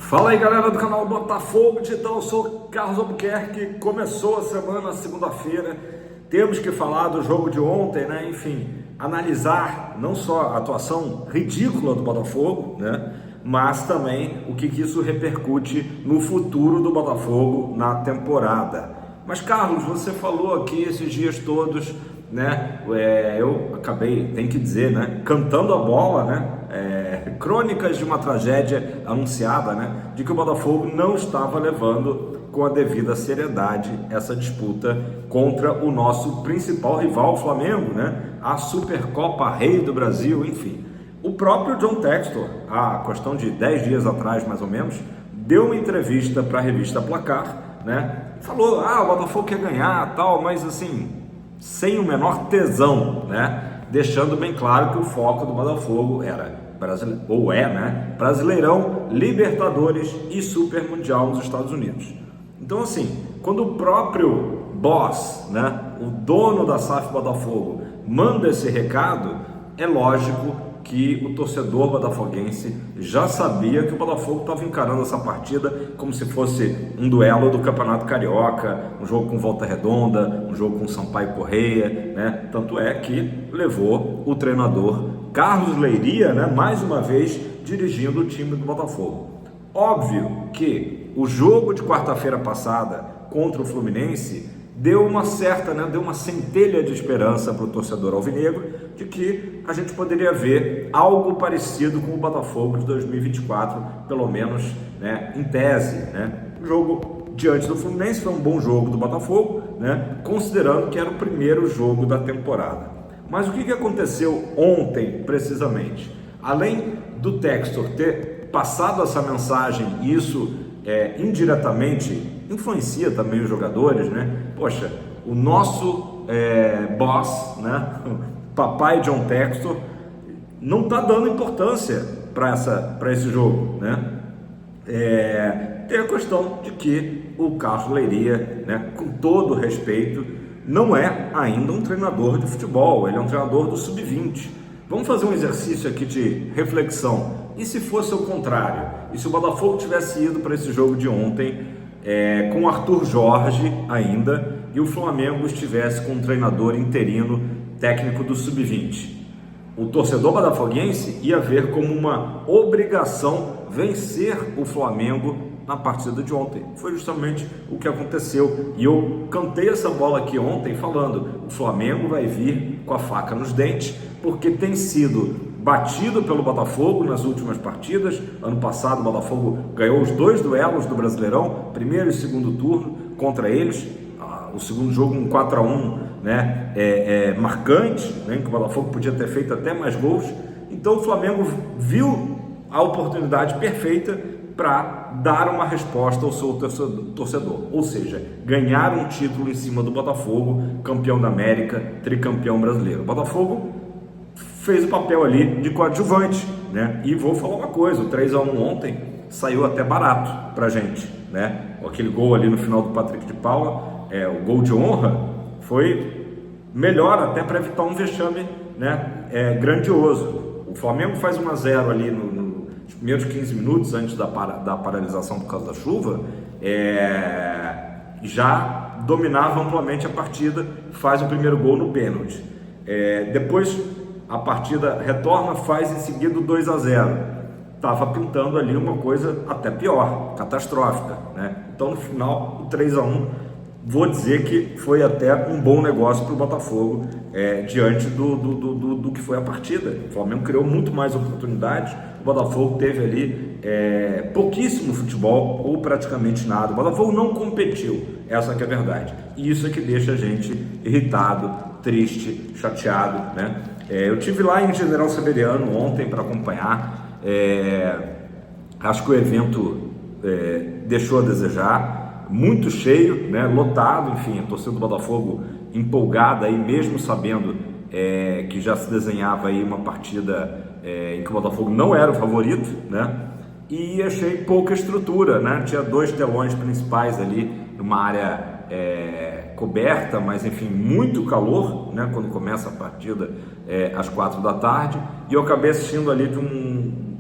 Fala aí, galera do canal Botafogo Digital, eu sou Carlos Albuquerque. Começou a semana, segunda-feira, temos que falar do jogo de ontem, né? Enfim, analisar não só a atuação ridícula do Botafogo, né? Mas também o que isso repercute no futuro do Botafogo na temporada. Mas Carlos, você falou aqui esses dias todos, né? Eu acabei, tem que dizer, né? Cantando a bola, né? Crônicas de uma tragédia anunciada, né? De que o Botafogo não estava levando com a devida seriedade essa disputa contra o nosso principal rival, o Flamengo, né? A Supercopa Rei do Brasil, enfim. O próprio John Textor, há questão de 10 dias atrás, mais ou menos, deu uma entrevista para a revista Placar, né? Falou, o Botafogo quer ganhar, tal, mas assim, sem o menor tesão, né? Deixando bem claro que o foco do Botafogo era Brasileirão, Libertadores e Super Mundial nos Estados Unidos. Então assim, quando o próprio boss, né, o dono da SAF Botafogo, manda esse recado, é lógico que o torcedor botafoguense já sabia que o Botafogo estava encarando essa partida como se fosse um duelo do Campeonato Carioca, um jogo com Volta Redonda, um jogo com Sampaio Corrêa, né? Tanto é que levou o treinador Carlos Leiria, né, mais uma vez dirigindo o time do Botafogo. Óbvio que o jogo de quarta-feira passada contra o Fluminense deu uma centelha de esperança para o torcedor alvinegro de que a gente poderia ver algo parecido com o Botafogo de 2024, pelo menos, né, em tese, né? O jogo diante do Fluminense foi um bom jogo do Botafogo, né, considerando que era o primeiro jogo da temporada. Mas o que aconteceu ontem, precisamente? Além do Textor ter passado essa mensagem, e isso indiretamente influencia também os jogadores, né? Poxa, o nosso boss, né? Papai John Textor, não está dando importância para esse jogo, né? Tem a questão de que o Carlos Leiria, né, com todo respeito, não é ainda um treinador de futebol, ele é um treinador do sub-20. Vamos fazer um exercício aqui de reflexão. E se fosse o contrário? E se o Botafogo tivesse ido para esse jogo de ontem com o Arthur Jorge ainda e o Flamengo estivesse com um treinador interino técnico do sub-20? O torcedor botafoguense ia ver como uma obrigação vencer o Flamengo na partida de ontem. Foi justamente o que aconteceu. E eu cantei essa bola aqui ontem falando, o Flamengo vai vir com a faca nos dentes, porque tem sido batido pelo Botafogo nas últimas partidas. Ano passado o Botafogo ganhou os 2 duelos do Brasileirão, primeiro e segundo turno contra eles. O segundo jogo um 4-1, né, marcante, né, que o Botafogo podia ter feito até mais gols. Então o Flamengo viu a oportunidade perfeita para dar uma resposta ao seu torcedor, ou seja, ganhar um título em cima do Botafogo, campeão da América, tricampeão brasileiro. O Botafogo fez o papel ali de coadjuvante, né? E vou falar uma coisa, o 3-1 ontem saiu até barato pra gente, né? Aquele gol ali no final do Patrick de Paula, o gol de honra, foi melhor até para evitar um vexame, né? Grandioso. O Flamengo faz 1-0 ali nos primeiros 15 minutos antes da paralisação por causa da chuva, já dominava amplamente a partida, faz o primeiro gol no pênalti. Depois a partida retorna, faz em seguida o 2-0. Estava pintando ali uma coisa até pior, catastrófica, né? Então no final o 3-1, vou dizer que foi até um bom negócio para o Botafogo, diante do que foi a partida. O Flamengo criou muito mais oportunidades, o Botafogo teve ali pouquíssimo futebol ou praticamente nada. O Botafogo não competiu, essa que é a verdade. E isso é que deixa a gente irritado, triste, chateado, né? Eu tive lá em General Severiano ontem para acompanhar. Acho que o evento deixou a desejar, muito cheio, né? Lotado, enfim, a torcida do Botafogo empolgada aí, mesmo sabendo que já se desenhava aí uma partida em que o Botafogo não era o favorito, né? E achei pouca estrutura, né? Tinha 2 telões principais ali, numa área coberta, mas enfim, muito calor, né? Quando começa a partida às 4 da tarde, e eu acabei assistindo ali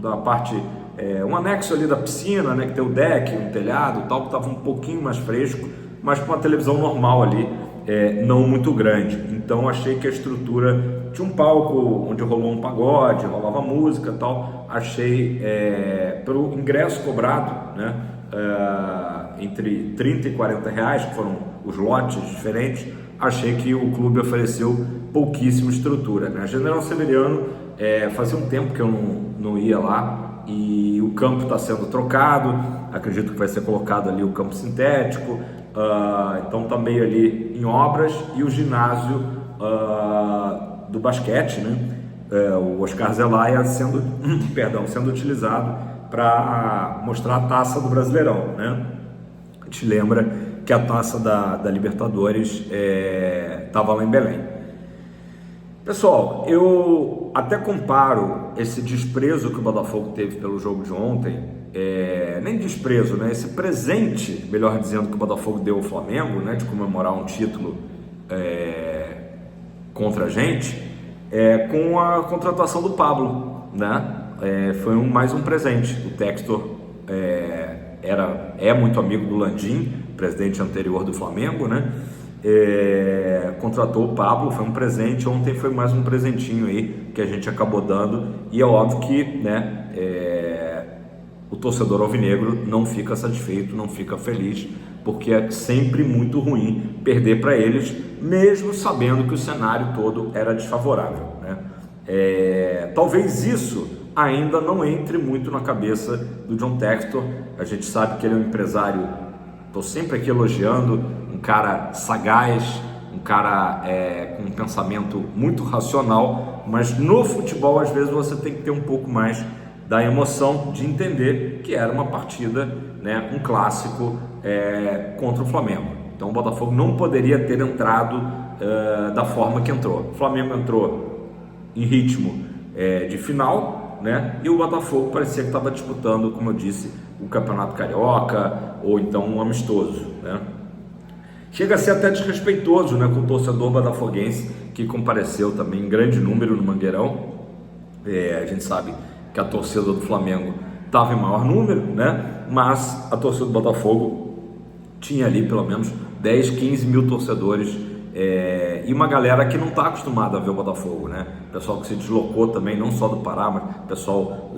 da parte um anexo ali da piscina, né, que tem o deck, um telhado e tal, que estava um pouquinho mais fresco, mas com uma televisão normal ali, não muito grande. Então achei que a estrutura tinha um palco onde rolou um pagode, rolava música e tal. Achei, pelo ingresso cobrado, né, entre 30 e 40 reais, que foram os lotes diferentes, achei que o clube ofereceu pouquíssima estrutura, né? General Severiano, fazia um tempo que eu não ia lá, e o campo está sendo trocado, acredito que vai ser colocado ali o campo sintético, então está meio ali em obras, e o ginásio do basquete, né? O Oscar Zelaya sendo utilizado para mostrar a taça do Brasileirão, né? A gente lembra que a taça da Libertadores estava lá em Belém. Pessoal, eu até comparo esse desprezo que o Botafogo teve pelo jogo de ontem, nem desprezo, né? Esse presente, melhor dizendo, que o Botafogo deu ao Flamengo, né? De comemorar um título contra a gente, com a contratação do Pablo, né? Foi mais um presente. O Textor é muito amigo do Landim, presidente anterior do Flamengo, né? Contratou o Pablo, foi um presente. Ontem foi mais um presentinho aí que a gente acabou dando, e é óbvio que, né, o torcedor alvinegro não fica satisfeito, não fica feliz, porque é sempre muito ruim perder para eles, mesmo sabendo que o cenário todo era desfavorável, né? Talvez isso ainda não entre muito na cabeça do John Textor. A gente sabe que ele é um empresário, estou sempre aqui elogiando, um cara sagaz, um cara com um pensamento muito racional, mas no futebol às vezes você tem que ter um pouco mais da emoção de entender que era uma partida, né, um clássico contra o Flamengo. Então o Botafogo não poderia ter entrado da forma que entrou. O Flamengo entrou em ritmo de final, né, e o Botafogo parecia que estava disputando, como eu disse, o Campeonato Carioca ou então um amistoso, né? Chega a ser até desrespeitoso, né, com o torcedor botafoguense, que compareceu também em grande número no Mangueirão. A gente sabe que a torcida do Flamengo estava em maior número, né, mas a torcida do Botafogo tinha ali pelo menos 10, 15 mil torcedores, e uma galera que não está acostumada a ver o Botafogo, né? Pessoal que se deslocou também, não só do Pará, mas pessoal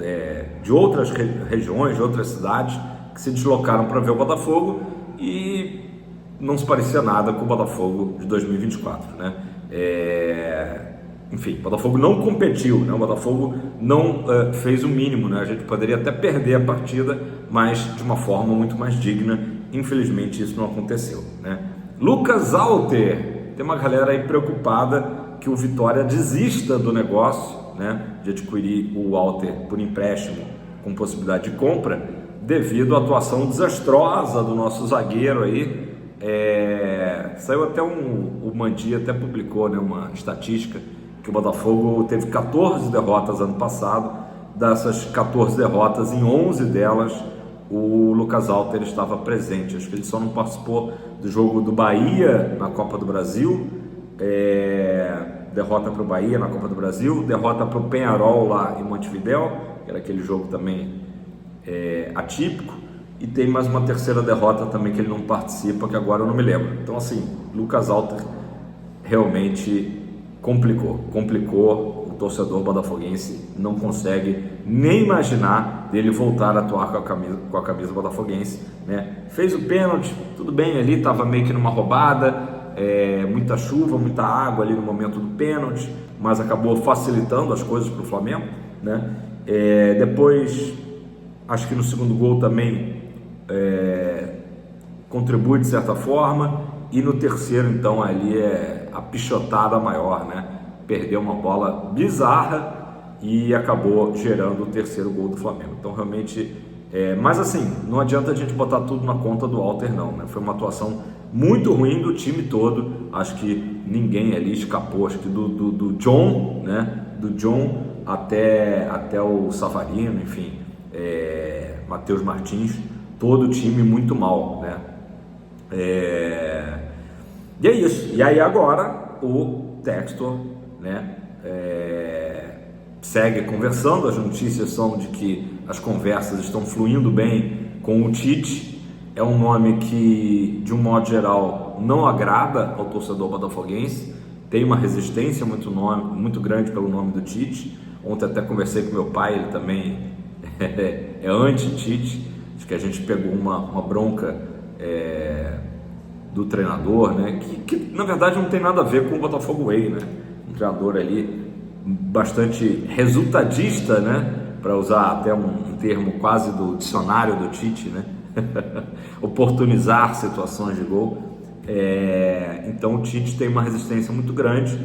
de outras regiões, de outras cidades, que se deslocaram para ver o Botafogo, e não se parecia nada com o Botafogo de 2024, né? Enfim, o Botafogo não competiu, né? O Botafogo não fez o mínimo, né? A gente poderia até perder a partida, mas de uma forma muito mais digna. Infelizmente isso não aconteceu, né? Lucas Alter, tem uma galera aí preocupada que o Vitória desista do negócio, né, de adquirir o Alter por empréstimo com possibilidade de compra, devido à atuação desastrosa do nosso zagueiro aí. Saiu até o Mandi até publicou, né, uma estatística que o Botafogo teve 14 derrotas ano passado. Dessas 14 derrotas, em 11 delas o Lucas Alter estava presente. Acho que ele só não participou do jogo do Bahia na Copa do Brasil, derrota para o Bahia na Copa do Brasil, derrota para o Peñarol lá em Montevidéu, que era aquele jogo também atípico, e tem mais uma terceira derrota também que ele não participa, que agora eu não me lembro. Então assim, Lucas Alter realmente complicou. O torcedor botafoguense não consegue nem imaginar dele voltar a atuar com a camisa botafoguense, né? Fez o pênalti, tudo bem, ali estava meio que numa roubada, muita chuva, muita água ali no momento do pênalti, mas acabou facilitando as coisas para o Flamengo, né? Depois, acho que no segundo gol também contribui de certa forma, e no terceiro então ali a pichotada maior, né? Perdeu uma bola bizarra e acabou gerando o terceiro gol do Flamengo. Então realmente, mas assim, não adianta a gente botar tudo na conta do Alter não, né? Foi uma atuação muito ruim do time todo. Acho que ninguém ali escapou, acho que do John, né? Do John até o Savarino, enfim, Matheus Martins, todo o time muito mal, né? E é isso. E aí agora o Textor, né, segue conversando. As notícias são de que as conversas estão fluindo bem com o Tite. É um nome que, de um modo geral, não agrada ao torcedor botafoguense, tem uma resistência muito grande pelo nome do Tite. Ontem até conversei com meu pai, ele também é anti-Tite. Acho que a gente pegou uma bronca do treinador, né? Que na verdade não tem nada a ver com o Botafogo Way, né? Um treinador ali bastante resultadista, né? Para usar até um termo quase do dicionário do Tite, né? Oportunizar situações de gol. Então o Tite tem uma resistência muito grande,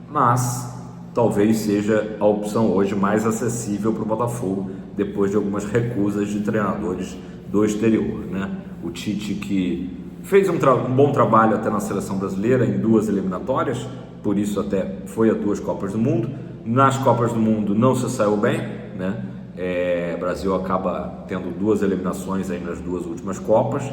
mas talvez seja a opção hoje mais acessível para o Botafogo, depois de algumas recusas de treinadores do exterior, né? O Tite, que fez um bom trabalho até na seleção brasileira em 2 eliminatórias, por isso até foi a 2 Copas do Mundo. Nas Copas do Mundo não se saiu bem, né? O Brasil acaba tendo 2 eliminações aí nas 2 últimas Copas,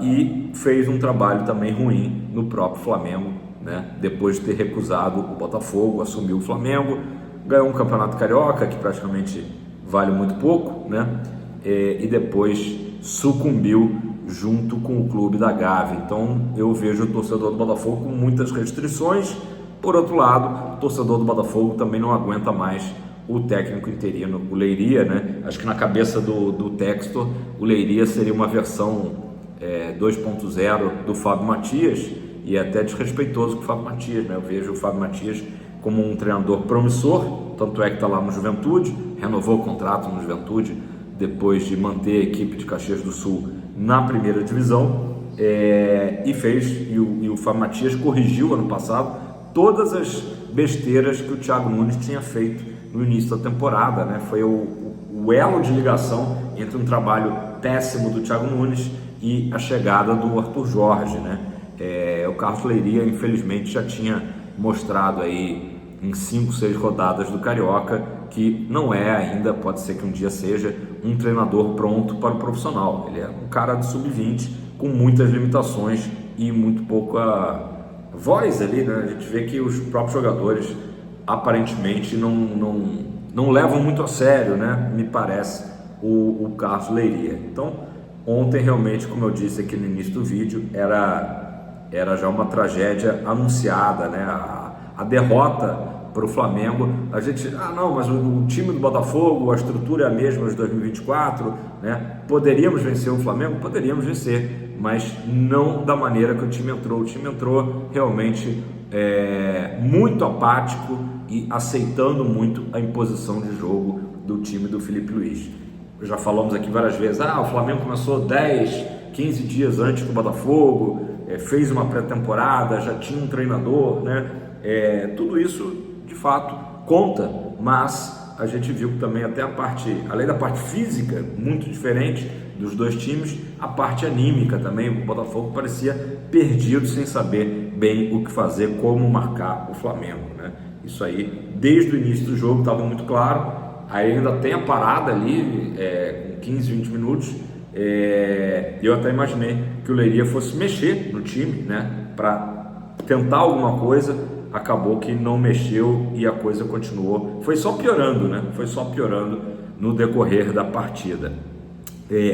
e fez um trabalho também ruim no próprio Flamengo, né? Depois de ter recusado o Botafogo, assumiu o Flamengo, ganhou um campeonato carioca que praticamente vale muito pouco, né? E depois sucumbiu junto com o clube da Gávea. Então eu vejo o torcedor do Botafogo com muitas restrições. Por outro lado, o torcedor do Botafogo também não aguenta mais o técnico interino, o Leiria, né? Acho que na cabeça do Textor, o Leiria seria uma versão 2.0 do Fábio Matias, e é até desrespeitoso com o Fábio Matias, né? Eu vejo o Fábio Matias como um treinador promissor, tanto é que está lá no Juventude, renovou o contrato no Juventude, depois de manter a equipe de Caxias do Sul na primeira divisão, e o Fábio Matias corrigiu ano passado todas as besteiras que o Thiago Nunes tinha feito no início da temporada, né? Foi o elo de ligação entre um trabalho péssimo do Thiago Nunes e a chegada do Arthur Jorge, né? O Carlos Leiria, infelizmente, já tinha mostrado aí em 5, 6 rodadas do Carioca que não é ainda, pode ser que um dia seja, um treinador pronto para o profissional. Ele é um cara de sub-20 com muitas limitações e muito pouca voz ali, né? A gente vê que os próprios jogadores aparentemente não levam muito a sério, né? Me parece, o Carlos Leiria. Então, ontem realmente, como eu disse aqui no início do vídeo, era já uma tragédia anunciada, né? A derrota para o Flamengo. A gente, não, mas o time do Botafogo, a estrutura é a mesma de 2024, né? Poderíamos vencer o Flamengo? Poderíamos vencer, mas não da maneira que o time entrou. O time entrou realmente muito apático e aceitando muito a imposição de jogo do time do Felipe Luiz. Já falamos aqui várias vezes, o Flamengo começou 10, 15 dias antes do Botafogo, fez uma pré-temporada, já tinha um treinador, né? Tudo isso de fato conta, mas a gente viu que também até além da parte física muito diferente dos dois times, a parte anímica também. O Botafogo parecia perdido, sem saber bem o que fazer, como marcar o Flamengo, né? Isso aí, desde o início do jogo estava muito claro. Aí ainda tem a parada ali, com 15, 20 minutos, eu até imaginei que o Leiria fosse mexer no time, né, para tentar alguma coisa. Acabou que não mexeu e a coisa continuou, foi só piorando, né? Foi só piorando no decorrer da partida.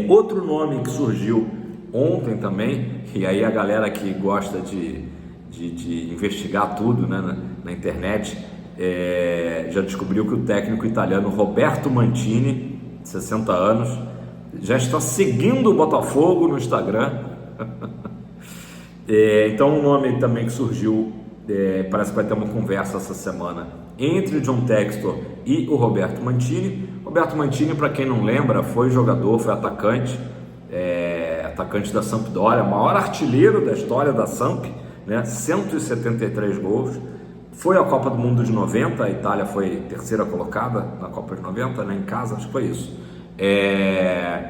Outro nome que surgiu ontem também, e aí a galera que gosta de investigar tudo, né, na internet, já descobriu que o técnico italiano Roberto Mantini, 60 anos, já está seguindo o Botafogo no Instagram. Então um nome também que surgiu, parece que vai ter uma conversa essa semana entre o John Textor e o Roberto Mantini. Roberto Mantini, para quem não lembra, foi jogador, foi atacante da Sampdoria, maior artilheiro da história da Samp, né? 173 gols. Foi à Copa do Mundo de 90, a Itália foi terceira colocada na Copa de 90, né? Em casa, acho que foi isso.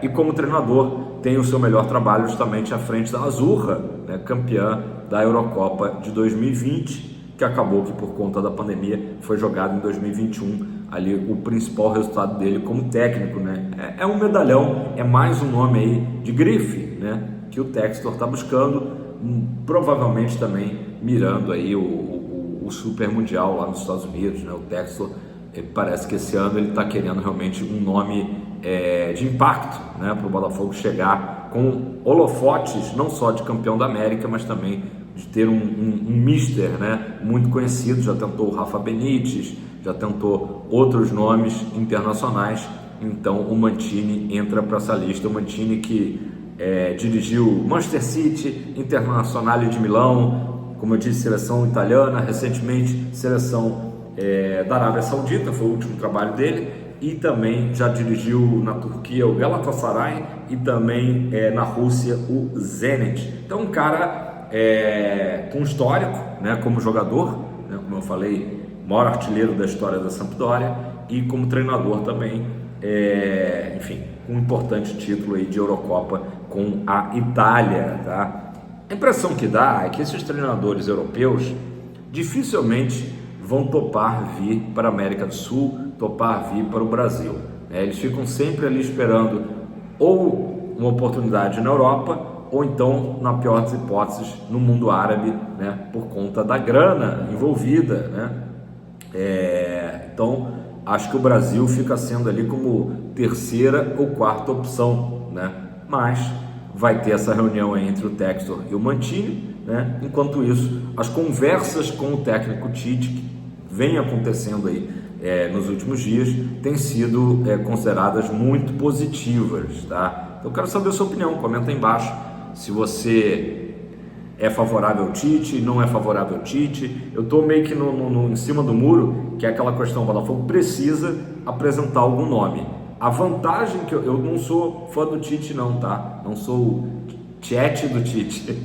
E como treinador tem o seu melhor trabalho justamente à frente da Azzurra, né? Campeã da Eurocopa de 2020, que acabou que por conta da pandemia foi jogado em 2021, ali o principal resultado dele como técnico, né? É um medalhão, é mais um nome aí de grife, né, que o Textor está buscando, provavelmente também mirando aí o Super Mundial lá nos Estados Unidos, né? O Textor parece que esse ano ele está querendo realmente um nome de impacto, né, para o Botafogo chegar com holofotes não só de campeão da América, mas também de ter um mister, né, muito conhecido. Já tentou o Rafa Benítez, já tentou outros nomes internacionais. Então o Mancini entra para essa lista. O Mancini que dirigiu Manchester City, Internazionale de Milão, como eu disse, seleção italiana, recentemente seleção da Arábia Saudita, foi o último trabalho dele, e também já dirigiu na Turquia o Galatasaray e também na Rússia o Zenit. Então um cara com histórico, né, como jogador, né, como eu falei, maior artilheiro da história da Sampdoria, e como treinador também, enfim, um importante título aí de Eurocopa com a Itália, tá? A impressão que dá é que esses treinadores europeus dificilmente vão topar vir para a América do Sul, topar vir para o Brasil, né? Eles ficam sempre ali esperando ou uma oportunidade na Europa, ou então, na pior das hipóteses, no mundo árabe, né? Por conta da grana envolvida, né? Então, acho que o Brasil fica sendo ali como terceira ou quarta opção, né? Mas vai ter essa reunião entre o Textor e o Mancini, né? Enquanto isso, as conversas com o técnico Tite, que vem acontecendo aí nos últimos dias, têm sido consideradas muito positivas, tá? Eu quero saber a sua opinião, comenta aí embaixo se você é favorável ao Tite, não é favorável ao Tite. Eu estou meio que em cima do muro, que é aquela questão: o Botafogo precisa apresentar algum nome. A vantagem que eu não sou fã do Tite não, tá? Não sou o chat do Tite,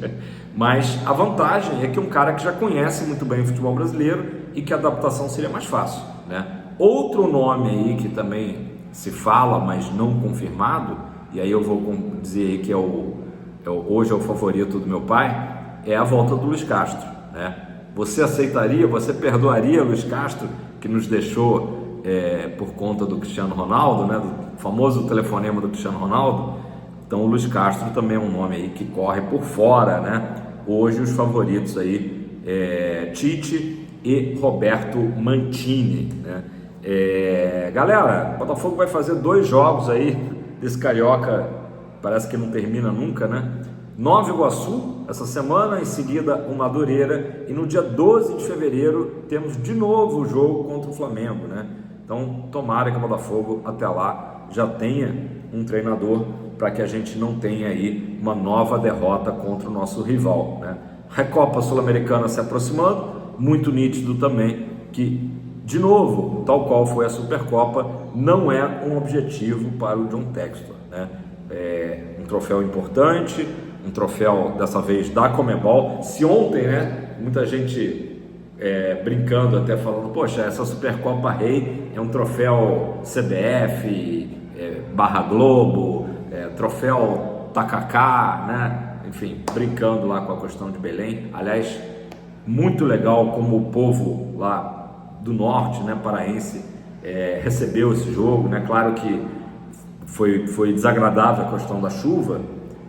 mas a vantagem é que um cara que já conhece muito bem o futebol brasileiro e que a adaptação seria mais fácil, né? Outro nome aí que também se fala, mas não confirmado, e aí eu vou dizer aí que hoje é o favorito do meu pai, é a volta do Luis Castro, né? Você aceitaria, você perdoaria o Luis Castro, que nos deixou por conta do Cristiano Ronaldo, né? Do famoso telefonema do Cristiano Ronaldo? Então o Luis Castro também é um nome aí que corre por fora, né? Hoje os favoritos aí Tite e Roberto Mancini, né? Galera, o Botafogo vai fazer 2 jogos aí desse Carioca, parece que não termina nunca, né? Nova Iguaçu essa semana, em seguida o Madureira, e no dia 12 de fevereiro temos de novo o jogo contra o Flamengo, né? Então tomara que o Botafogo até lá já tenha um treinador, para que a gente não tenha aí uma nova derrota contra o nosso rival, né? A Copa Sul-Americana se aproximando, muito nítido também que, de novo, tal qual foi a Supercopa, não é um objetivo para o John Textor, né? Um troféu importante, um troféu dessa vez da Conmebol. Se ontem, né, muita gente brincando, até falando, poxa, essa Supercopa Rei é um troféu CBF, Barra Globo, troféu Tacacá, né? Enfim, brincando lá com a questão de Belém. Aliás, muito legal como o povo lá do norte, né, paraense, recebeu esse jogo, né? Claro que foi desagradável a questão da chuva,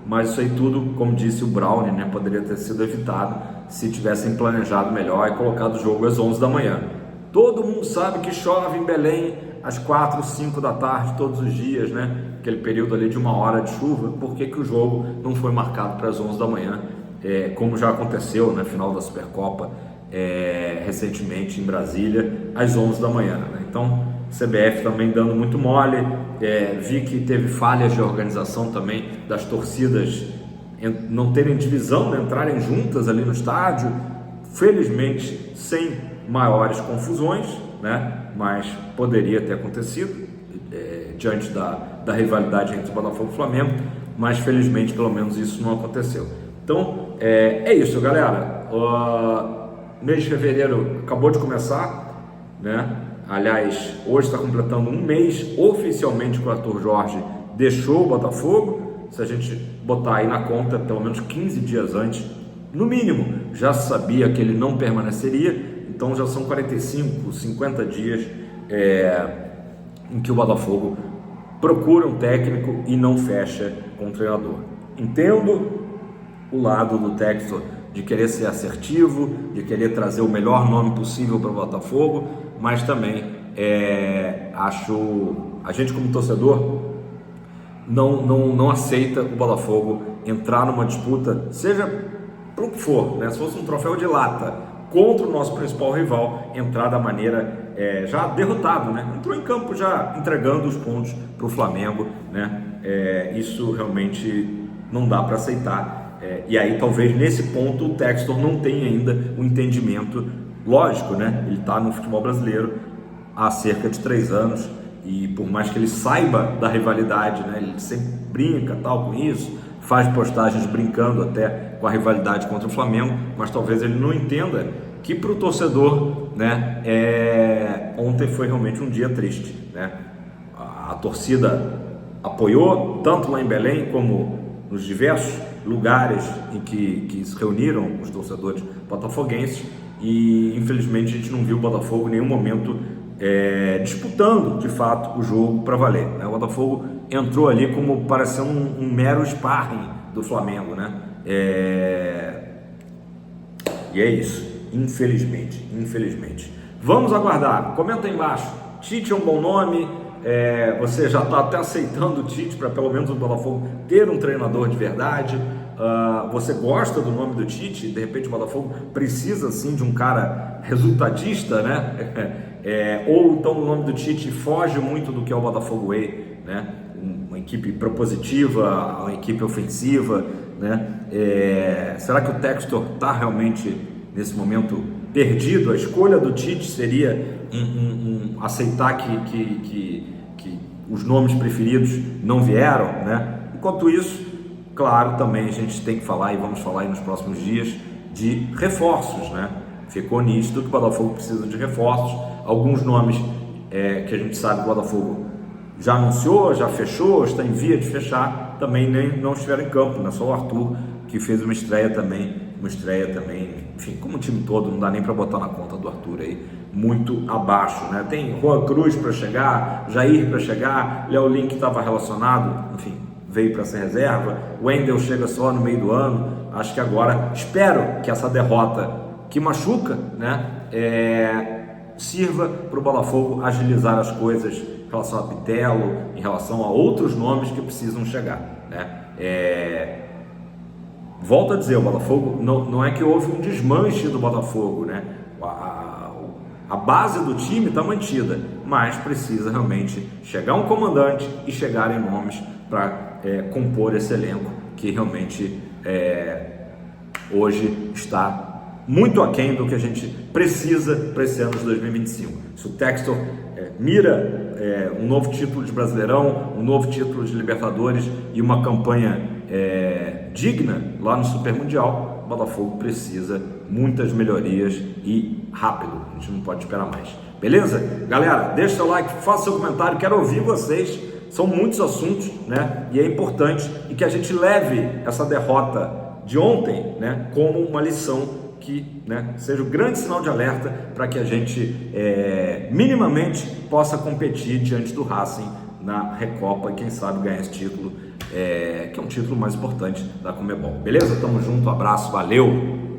mas isso aí tudo, como disse o Brownie, né, poderia ter sido evitado se tivessem planejado melhor e colocado o jogo às 11 da manhã. Todo mundo sabe que chove em Belém às 4, 5 da tarde todos os dias, né? Aquele período ali de 1 hora de chuva. Por que o jogo não foi marcado para as 11 da manhã, como já aconteceu na final da Supercopa recentemente em Brasília, às 11 da manhã, né? Então, CBF também dando muito mole. Vi que teve falhas de organização também das torcidas não terem divisão, né, entrarem juntas ali no estádio, felizmente sem maiores confusões, né, mas poderia ter acontecido diante da rivalidade entre Botafogo e Flamengo, mas felizmente pelo menos isso não aconteceu. Então é isso, galera. O mês de fevereiro acabou de começar, né? Aliás, hoje está completando 1 mês oficialmente que o Arthur Jorge deixou o Botafogo. Se a gente botar aí na conta, pelo menos 15 dias antes, no mínimo, já sabia que ele não permaneceria. Então já são 45, 50 dias em que o Botafogo procura um técnico e não fecha com o treinador. Entendo o lado do Textor de querer ser assertivo, de querer trazer o melhor nome possível para o Botafogo, mas também a gente como torcedor não aceita o Botafogo entrar numa disputa, seja para o que for, né? Se fosse um troféu de lata contra o nosso principal rival, entrar da maneira já derrotado, né? Entrou em campo já entregando os pontos para o Flamengo, né? Isso realmente não dá para aceitar. E aí talvez nesse ponto o Textor não tenha ainda o entendimento lógico, né? Ele está no futebol brasileiro há cerca de 3 anos e por mais que ele saiba da rivalidade, né? Ele sempre brinca tal com isso, faz postagens brincando até com a rivalidade contra o Flamengo, mas talvez ele não entenda que para o torcedor, né? Ontem foi realmente um dia triste, né? A torcida apoiou tanto lá em Belém como nos diversos lugares em que se reuniram os torcedores botafoguenses e infelizmente a gente não viu o Botafogo em nenhum momento disputando de fato o jogo para valer, né? O Botafogo entrou ali como parecendo um mero sparring do Flamengo, né? E é isso, infelizmente. Vamos aguardar, comenta aí embaixo, Tite é um bom nome, você já está até aceitando o Tite para pelo menos o Botafogo ter um treinador de verdade, você gosta do nome do Tite, de repente o Botafogo precisa sim de um cara resultadista, né? Ou então o nome do Tite foge muito do que é o Botafogo Way, né? Uma equipe propositiva, uma equipe ofensiva, né? Será que o Textor está realmente nesse momento perdido? A escolha do Tite seria aceitar que os nomes preferidos não vieram, né? Enquanto isso, claro, também a gente tem que falar e vamos falar aí nos próximos dias de reforços, né? Ficou nítido que o Botafogo precisa de reforços. Alguns nomes que a gente sabe que o Botafogo já anunciou, já fechou, está em via de fechar, também não estiveram em campo, né? Só o Arthur que fez uma estreia também, enfim, como o time todo, não dá nem para botar na conta do Arthur aí, muito abaixo, né? Tem Juan Cruz para chegar, Jair para chegar, Léo Lin que estava relacionado, enfim, veio para ser reserva, o Wendel chega só no meio do ano. Acho que agora, espero que essa derrota que machuca, né, sirva para o Botafogo agilizar as coisas em relação a Bitelo, em relação a outros nomes que precisam chegar, né? Volto a dizer, o Botafogo, não é que houve um desmanche do Botafogo, né? A base do time está mantida, mas precisa realmente chegar um comandante e chegarem nomes para compor esse elenco que realmente hoje está muito aquém do que a gente precisa para esse ano de 2025. Se o Textor mira um novo título de Brasileirão, um novo título de Libertadores e uma campanha digna lá no Super Mundial, o Botafogo precisa muitas melhorias e rápido, a gente não pode esperar mais. Beleza? Galera, deixa seu like, faça seu comentário, quero ouvir vocês, são muitos assuntos, né? E é importante e que a gente leve essa derrota de ontem, né, como uma lição que, né, seja um grande sinal de alerta para que a gente minimamente possa competir diante do Racing na Recopa e quem sabe ganhar esse título, que é um título mais importante da Conmebol. Beleza? Tamo junto, abraço, valeu!